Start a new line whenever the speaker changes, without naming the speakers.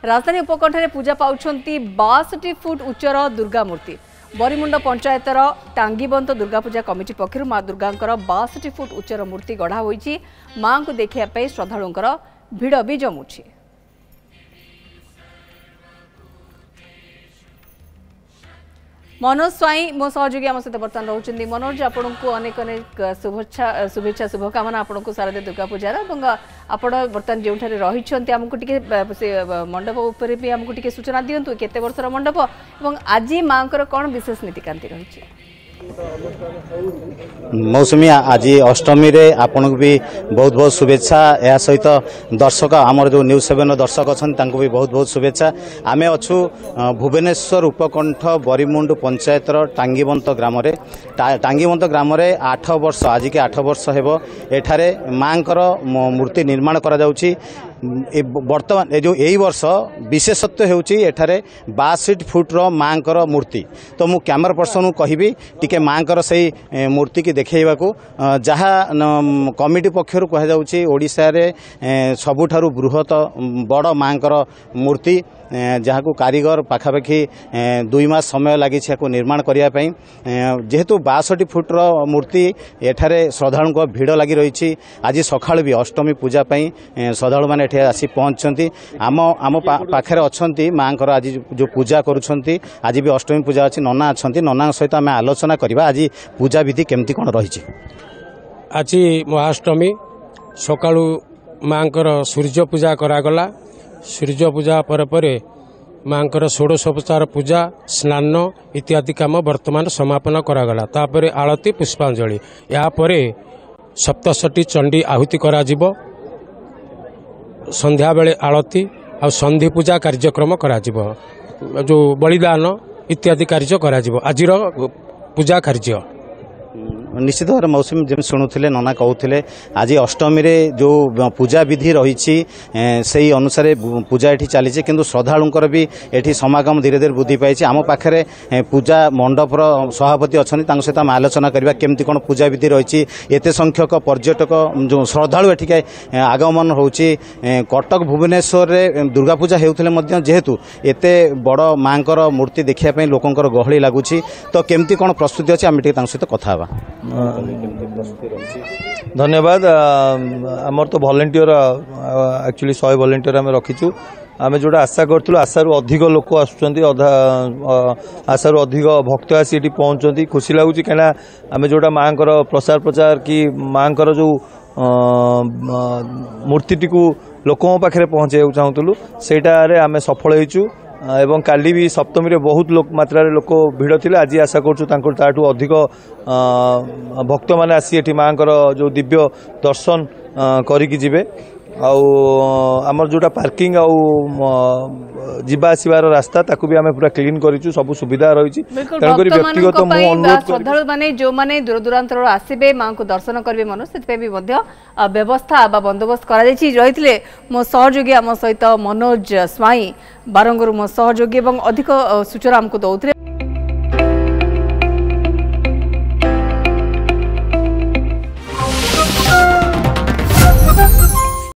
राजधानी उपकंठे पूजा पाउछंती 62 फुट उच्चर दुर्गा मूर्ति। बरीमुंड पंचायतर टांगीबंत दुर्गा पूजा कमिटी पक्षर माँ दुर्गा 62 फुट उच्चर मूर्ति गढ़ा होईची। मां को देखिया श्रद्धालुंकर भिड़ भी जमुछि। मनोज स्वाई मो सहयोगी आम सहित बर्तमान रोचे। मनोज आपन को अनेक अनेक शुभेच्छा शुभकामना आपन को शारदीय दुर्गा पूजार आप बर्तमान जो रही आमको टे मंडप उपर भी आमको टे सूचना दिंतु केते वर्षर मंडप और आज माँ कौन विशेष नीतिकांति रही।
मौसुमी आज अष्टमी रे आपन भी बहुत बहुत शुभेच्छा। या सहित दर्शक आमर जो न्यूज 7 दर्शक अच्छा भी बहुत बहुत शुभेच्छा। आमे अच्छु भुवनेश्वर उपकंठ बरीमुंड पंचायतर टांगीबंत ग्राम टांगीबंत ग्राम 8 वर्ष आज के 8 वर्ष हेबो एठारे मांकर मूर्ति निर्माण करा जाउची। वर्तमान जो यही वर्ष विशेषत्व होउची एठारे 62 फुट्र मांकर मूर्ति। तो मु कैमरा पर्सन कहबी टिके मांकर सही मूर्ति की देखैबाकू जहाँ कमिटी पक्षर कह जाउची ओडिसा रे सबुठारु बृहत बड़ मांकर मूर्ति जहाँ को कारीगर पाखापाखि 2 मास समय लगी निर्माण करने जेहेतु 62 फुट्र मूर्ति एठारे श्रद्धालु भिड़ लगी रही। आज सकाळ भी अष्टमी पूजा श्रद्धालु मैंने एठे आसी पहुंचती आम आम पाखे अच्छा माँ आज जो पूजा करुँच। आज भी अष्टमी पूजा अच्छी नना अच्छा नना सहित आम आलोचना करवा आज पूजा विधि केमती कौन रही।
आज महाअष्टमी सकाळु माँ सूर्य पूजा करागला। सूर्य पूजा पर मांकर षोडशोपचार पूजा स्नान इत्यादि काम वर्तमान समापन करागला। तापर आरती पुष्पांजलि यापर सप्तशती चंडी आहुति करा जिवो। संध्या बेले आरती आ संधि पूजा कार्यक्रम करा जिवो। जो बलिदान इत्यादि कार्य करा जिवो। आजिर पूजा कार्य
निश्चित भाव मौसम जमी शुणुले नना कहते आज अष्टमी रे जो पूजा विधि रही से अनुसार पूजा ये चली किंतु श्रद्धालुंकर भी ये समागम धीरे धीरे वृद्धि पाई। आम पाखे पूजा मंडपर सभापति अच्छा सहित आम आलोचना करवा केमती कौन पूजा विधि रही। एत संख्यक पर्यटक जो श्रद्धालु एठिके आगमन होची। कटक भुवनेश्वर रे दुर्गा पूजा होते जेहेतु एत बड़ मांकर मूर्ति देखापी लोकंर गहली लगुच। तो केमती कौन प्रस्तुति अच्छी आम सहित कथा हवा।
धन्यवाद। आमर तो वॉलंटियर एक्चुअली 100 वॉलंटियर आम रखीचु। आम जो आशा करूँ आशारू अधिक लोक आसुँच आशारू अधिक भक्त आसी ये पहुँचती खुशी लगुच। कहीं आम जोटा माँ प्रसार प्रचार कि माँ जो मूर्ति टी लोकों पाखे पहुँचाई चाहूँ सेटारे आम सफल होइचु। एवं काली भी सप्तमी रे बहुत मात्रा लोक भिड़ थिले। आज आशा करूँ अधिक भक्त माने आसी एठी मांकर जो दिव्य दर्शन करिकी जिवे। आमर जोटा पार्किंग जीवा आसबार रास्ता ताकू भी आमे पूरा क्लीन करिचु। सब सुविधा रही।
व्यक्तिगत मु अनुरोध श्रद्धालु माने जो माने दूर दूरांतर आसीबे मां को दर्शन करबे मन से भी व्यवस्था बा बंदोबस्त करा जायछि। रहितले मो सहयोगी आम सहित मनोज स्वाई बारंगुर मो सहयोगी एवं अधिक सूचना हमको दउथले।